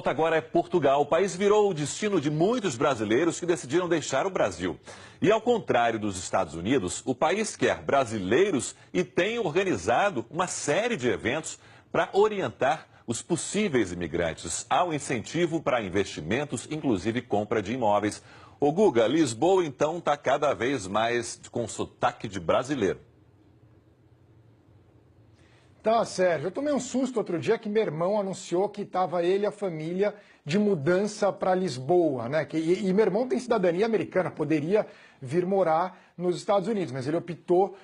Agora é Portugal. O país virou o destino de muitos brasileiros que decidiram deixar o Brasil. E ao contrário dos Estados Unidos, o país quer brasileiros e tem organizado uma série de eventos para orientar os possíveis imigrantes ao incentivo para investimentos, inclusive compra de imóveis. Ô Guga, Lisboa então está cada vez mais com sotaque de brasileiro. Tá, Sérgio. Eu tomei um susto outro dia que meu irmão anunciou que estava ele e a família de mudança para Lisboa, né? E meu irmão tem cidadania americana, poderia vir morar nos Estados Unidos, mas ele optou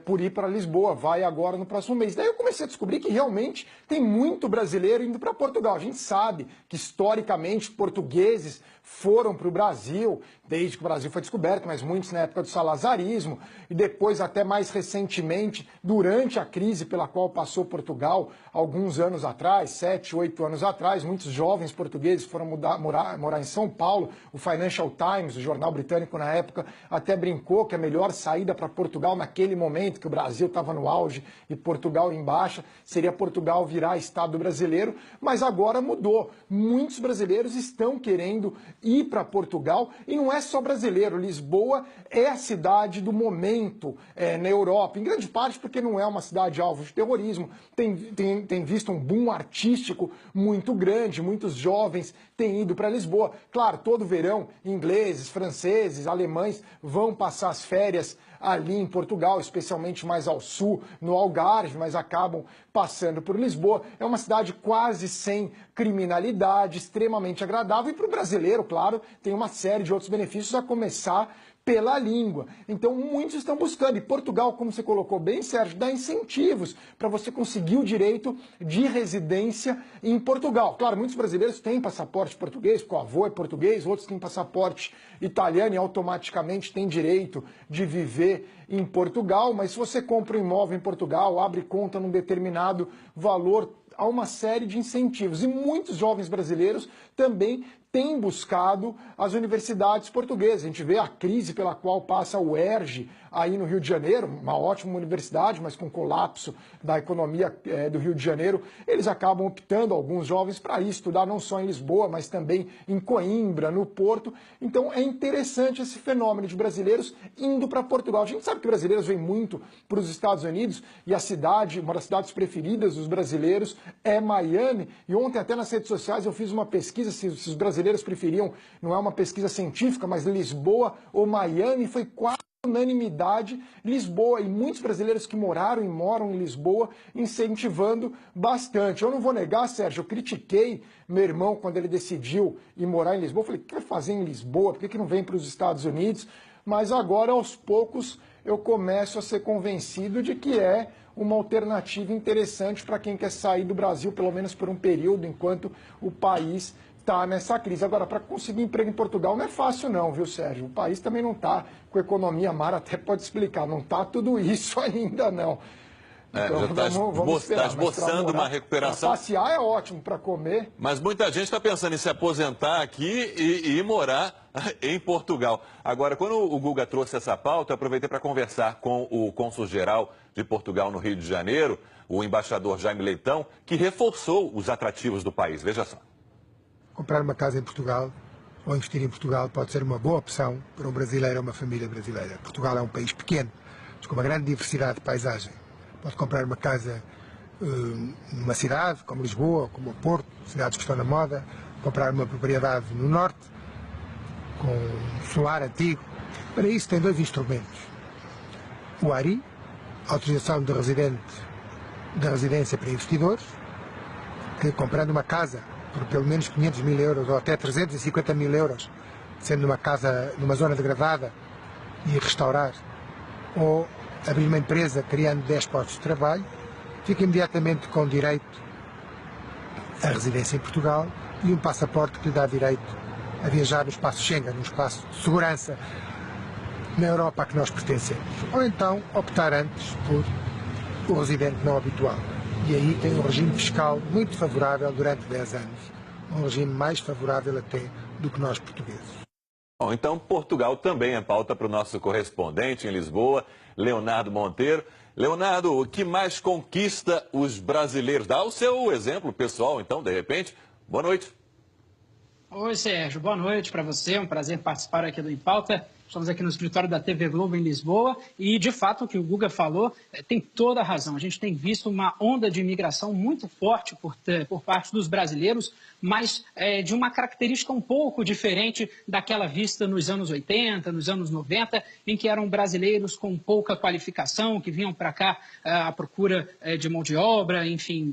por ir para Lisboa, vai agora no próximo mês. Daí eu comecei a descobrir que realmente tem muito brasileiro indo para Portugal. A gente sabe que historicamente portugueses foram para o Brasil, desde que o Brasil foi descoberto, mas muitos na época do salazarismo, e depois até mais recentemente, durante a crise pela qual passou Portugal, alguns anos atrás, 7, 8 anos atrás, muitos jovens portugueses foram morar em São Paulo. O Financial Times, o jornal britânico na época, até brincou que a melhor saída para Portugal naquele momento, que o Brasil estava no auge e Portugal em baixa, seria Portugal virar Estado brasileiro, mas agora mudou. Muitos brasileiros estão querendo ir para Portugal, e não é só brasileiro. Lisboa é a cidade do momento na Europa, em grande parte porque não é uma cidade alvo de terrorismo, tem visto um boom artístico muito grande, muitos jovens têm ido para Lisboa. Claro, todo verão, ingleses, franceses, alemães vão passar as férias ali em Portugal, especialmente mais ao sul, no Algarve, mas acabam passando por Lisboa. É uma cidade quase sem criminalidade, extremamente agradável, e para o brasileiro, claro, tem uma série de outros benefícios, a começar pela língua. Então, muitos estão buscando. E Portugal, como você colocou bem, Sérgio, dá incentivos para você conseguir o direito de residência em Portugal. Claro, muitos brasileiros têm passaporte português, porque o avô é português, outros têm passaporte italiano e automaticamente têm direito de viver em Portugal. Mas se você compra um imóvel em Portugal, abre conta num determinado valor, há uma série de incentivos. E muitos jovens brasileiros também têm buscado as universidades portuguesas. A gente vê a crise pela qual passa o UERJ aí no Rio de Janeiro, uma ótima universidade, mas com colapso da economia do Rio de Janeiro, eles acabam optando, alguns jovens, para ir estudar não só em Lisboa, mas também em Coimbra, no Porto. Então é interessante esse fenômeno de brasileiros indo para Portugal. A gente sabe que brasileiros vêm muito para os Estados Unidos, e a cidade, uma das cidades preferidas dos brasileiros é Miami. E ontem até nas redes sociais eu fiz uma pesquisa se os brasileiros preferiam, não é uma pesquisa científica, mas Lisboa ou Miami, foi quase unanimidade Lisboa, e muitos brasileiros que moraram e moram em Lisboa incentivando bastante. Eu não vou negar, Sérgio, eu critiquei meu irmão quando ele decidiu ir morar em Lisboa. Eu falei, o que vai fazer em Lisboa? Por que não vem para os Estados Unidos? Mas agora, aos poucos, eu começo a ser convencido de que é uma alternativa interessante para quem quer sair do Brasil, pelo menos por um período, enquanto o país está nessa crise. Agora, para conseguir emprego em Portugal não é fácil não, viu, Sérgio? O país também não está com economia, a Mara até pode explicar, não está tudo isso ainda não. Então, está esboçando uma recuperação. Para passear é ótimo, para comer. Mas muita gente está pensando em se aposentar aqui e ir morar em Portugal. Agora, quando o Guga trouxe essa pauta, eu aproveitei para conversar com o cônsul-geral de Portugal no Rio de Janeiro, o embaixador Jaime Leitão, que reforçou os atrativos do país. Veja só. Comprar uma casa em Portugal ou investir em Portugal pode ser uma boa opção para um brasileiro ou uma família brasileira. Portugal é um país pequeno, mas com uma grande diversidade de paisagem. Pode comprar uma casa numa cidade, como Lisboa, como o Porto, cidades que estão na moda, comprar uma propriedade no norte, com solar antigo. Para isso tem dois instrumentos. O ARI, autorização de residência para investidores, que comprando uma casa por pelo menos 500 mil euros ou até 350 mil euros, sendo uma casa numa zona degradada, e restaurar, ou abrir uma empresa criando 10 postos de trabalho, fica imediatamente com direito à residência em Portugal e um passaporte que lhe dá direito a viajar no espaço Schengen, no espaço de segurança na Europa a que nós pertencemos. Ou então optar antes por o residente não habitual. E aí tem um regime fiscal muito favorável durante 10 anos. Um regime mais favorável até do que nós portugueses. Bom, então Portugal também é pauta para o nosso correspondente em Lisboa, Leonardo Monteiro. Leonardo, o que mais conquista os brasileiros? Dá o seu exemplo pessoal, então, de repente. Boa noite. Oi, Sérgio. Boa noite para você. É um prazer participar aqui do Em Pauta. Estamos aqui no escritório da TV Globo em Lisboa e, de fato, o que o Guga falou tem toda a razão. A gente tem visto uma onda de imigração muito forte por parte dos brasileiros, mas de uma característica um pouco diferente daquela vista nos anos 80, nos anos 90, em que eram brasileiros com pouca qualificação, que vinham para cá à procura de mão de obra, enfim,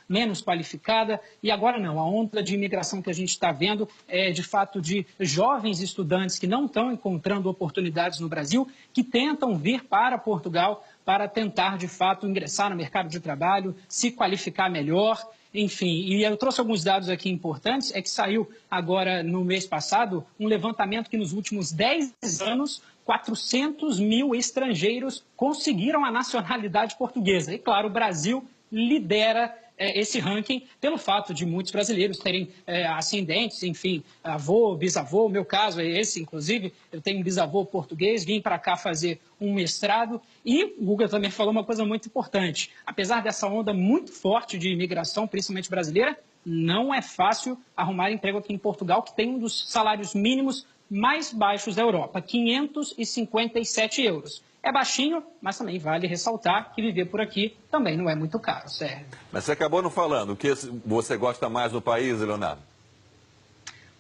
menos qualificada. E agora não, a onda de imigração que a gente está vendo é, de fato, de jovens estudantes que não estão encontrando oportunidades no Brasil, que tentam vir para Portugal para tentar, de fato, ingressar no mercado de trabalho, se qualificar melhor, enfim. E eu trouxe alguns dados aqui importantes, é que saiu agora, no mês passado, um levantamento que nos últimos 10 anos, 400 mil estrangeiros conseguiram a nacionalidade portuguesa. E, claro, o Brasil lidera esse ranking pelo fato de muitos brasileiros terem ascendentes, enfim, avô, bisavô, o meu caso é esse, inclusive, eu tenho um bisavô português, vim para cá fazer um mestrado e o Guga também falou uma coisa muito importante, apesar dessa onda muito forte de imigração, principalmente brasileira, não é fácil arrumar emprego aqui em Portugal, que tem um dos salários mínimos mais baixos da Europa, 557 euros. É baixinho, mas também vale ressaltar que viver por aqui também não é muito caro, Sérgio. Mas você acabou não falando. O que você gosta mais no país, Leonardo?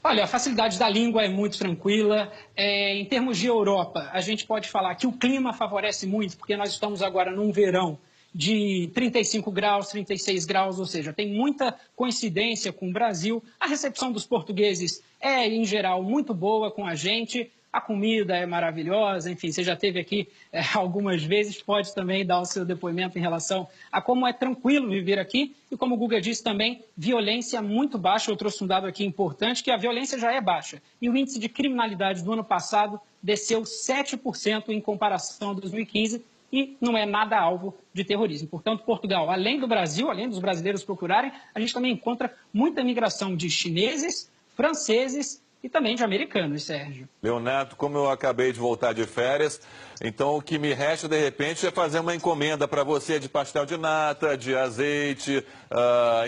Olha, a facilidade da língua é muito tranquila. Em termos de Europa, a gente pode falar que o clima favorece muito, porque nós estamos agora num verão de 35 graus, 36 graus, ou seja, tem muita coincidência com o Brasil. A recepção dos portugueses é, em geral, muito boa com a gente. A comida é maravilhosa, enfim, você já esteve aqui algumas vezes, pode também dar o seu depoimento em relação a como é tranquilo viver aqui. E como o Guga disse também, violência muito baixa. Eu trouxe um dado aqui importante, que a violência já é baixa. E o índice de criminalidade do ano passado desceu 7% em comparação a 2015 e não é nada alvo de terrorismo. Portanto, Portugal, além do Brasil, além dos brasileiros procurarem, a gente também encontra muita migração de chineses, franceses e também de americanos, Sérgio. Leonardo, como eu acabei de voltar de férias, então o que me resta, de repente, é fazer uma encomenda para você de pastel de nata, de azeite,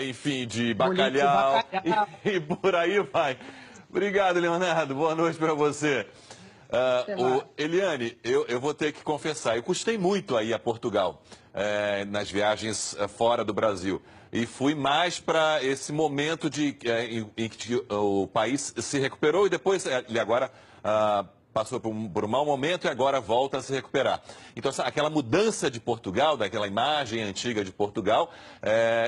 enfim, de bacalhau, e por aí vai. Obrigado, Leonardo. Boa noite para você. Eliane, eu vou ter que confessar, eu custei muito aí a Portugal, nas viagens fora do Brasil. E fui mais para esse momento em que o país se recuperou e depois ele agora passou por um mau momento e agora volta a se recuperar. Então, aquela mudança de Portugal, daquela imagem antiga de Portugal,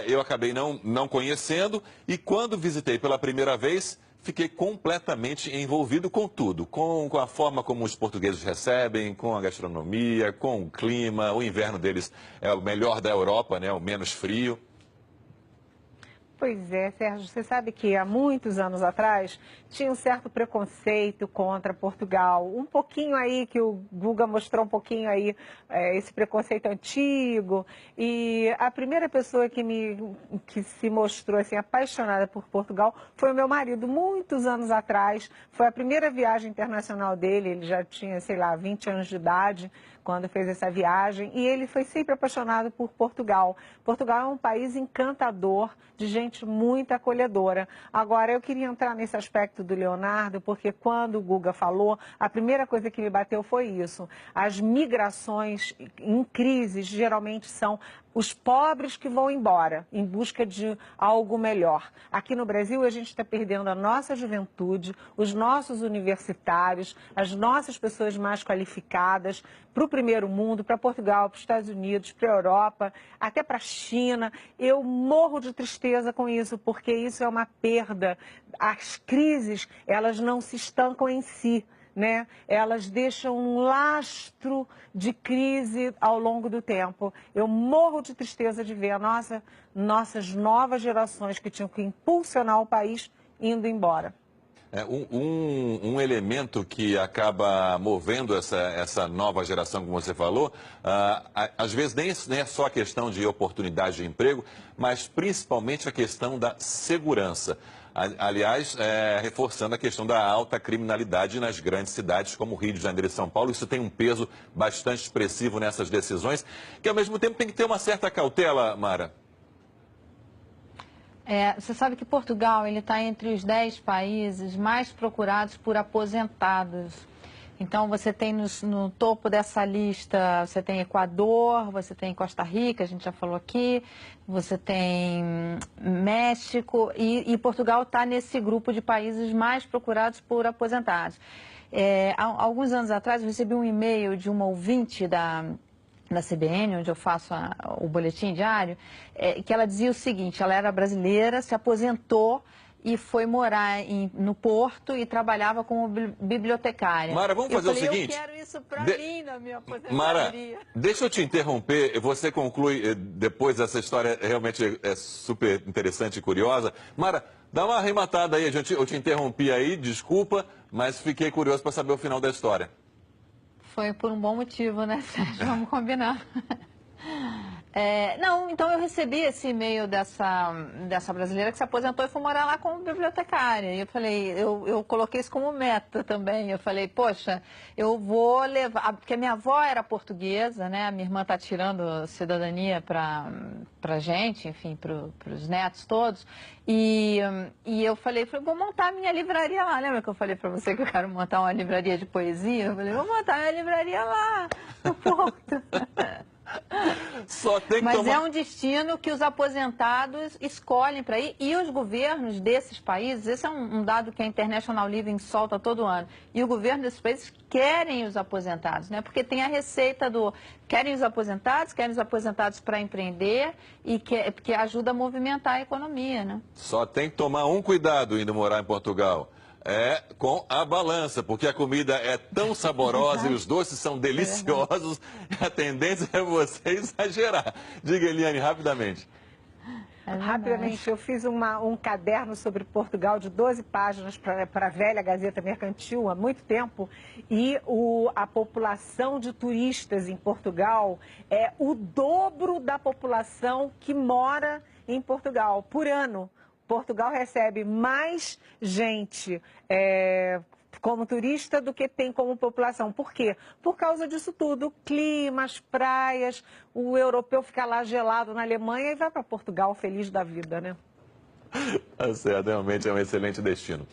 eu acabei não conhecendo e quando visitei pela primeira vez, fiquei completamente envolvido com tudo, com a forma como os portugueses recebem, com a gastronomia, com o clima. O inverno deles é o melhor da Europa, né? O menos frio. Pois é, Sérgio, você sabe que há muitos anos atrás tinha um certo preconceito contra Portugal. Um pouquinho aí, que o Guga mostrou um pouquinho aí, esse preconceito antigo. E a primeira pessoa que se mostrou assim, apaixonada por Portugal foi o meu marido, muitos anos atrás. Foi a primeira viagem internacional dele, ele já tinha, sei lá, 20 anos de idade quando fez essa viagem, e ele foi sempre apaixonado por Portugal. Portugal é um país encantador, de gente muito acolhedora. Agora, eu queria entrar nesse aspecto do Leonardo, porque quando o Guga falou, a primeira coisa que me bateu foi isso. As migrações em crises geralmente são os pobres que vão embora em busca de algo melhor. Aqui no Brasil, a gente está perdendo a nossa juventude, os nossos universitários, as nossas pessoas mais qualificadas para o primeiro mundo, para Portugal, para os Estados Unidos, para a Europa, até para a China. Eu morro de tristeza com isso, porque isso é uma perda. As crises, elas não se estancam em si, né? Elas deixam um lastro de crise ao longo do tempo. Eu morro de tristeza de ver nossas novas gerações que tinham que impulsionar o país indo embora. Um elemento que acaba movendo essa nova geração, como você falou, às vezes nem é só a questão de oportunidade de emprego, mas principalmente a questão da segurança. Aliás, reforçando a questão da alta criminalidade nas grandes cidades como Rio de Janeiro e São Paulo. Isso tem um peso bastante expressivo nessas decisões, que ao mesmo tempo tem que ter uma certa cautela, Mara. Você sabe que Portugal está entre os 10 países mais procurados por aposentados. Então, você tem no topo dessa lista, você tem Equador, você tem Costa Rica, a gente já falou aqui, você tem México e Portugal está nesse grupo de países mais procurados por aposentados. Há alguns anos atrás, eu recebi um e-mail de uma ouvinte da CBN, onde eu faço o boletim diário, que ela dizia o seguinte: ela era brasileira, se aposentou e foi morar no Porto e trabalhava como bibliotecária. Mara, vamos fazer o seguinte... Eu quero isso para mim na minha aposentadoria. Mara, deixa eu te interromper, você conclui depois, essa história realmente é super interessante e curiosa. Mara, dá uma arrematada aí, eu te interrompi aí, desculpa, mas fiquei curioso para saber o final da história. Foi por um bom motivo, né, Sérgio? Vamos combinar. Não, então eu recebi esse e-mail dessa brasileira que se aposentou e foi morar lá como bibliotecária. E eu falei, eu coloquei isso como meta também. Eu falei, poxa, eu vou levar... Porque a minha avó era portuguesa, né? A minha irmã está tirando cidadania para gente, enfim, para os netos todos. E eu falei, vou montar a minha livraria lá. Lembra que eu falei para você que eu quero montar uma livraria de poesia? Eu falei, vou montar minha livraria lá, no Porto. Mas é um destino que os aposentados escolhem para ir, e os governos desses países, esse é um dado que a International Living solta todo ano, e o governo desses países querem os aposentados, né? Porque tem a receita querem os aposentados para empreender e que ajuda a movimentar a economia, né? Só tem que tomar um cuidado indo morar em Portugal. Com a balança, porque a comida é tão saborosa e os doces são deliciosos, a tendência é você exagerar. Diga, Eliane, rapidamente. Rapidamente, eu fiz um caderno sobre Portugal de 12 páginas para a velha Gazeta Mercantil há muito tempo, e a população de turistas em Portugal é o dobro da população que mora em Portugal por ano. Portugal recebe mais gente como turista do que tem como população. Por quê? Por causa disso tudo, clima, as praias, o europeu fica lá gelado na Alemanha e vai para Portugal feliz da vida, né? Tá certo, realmente é um excelente destino.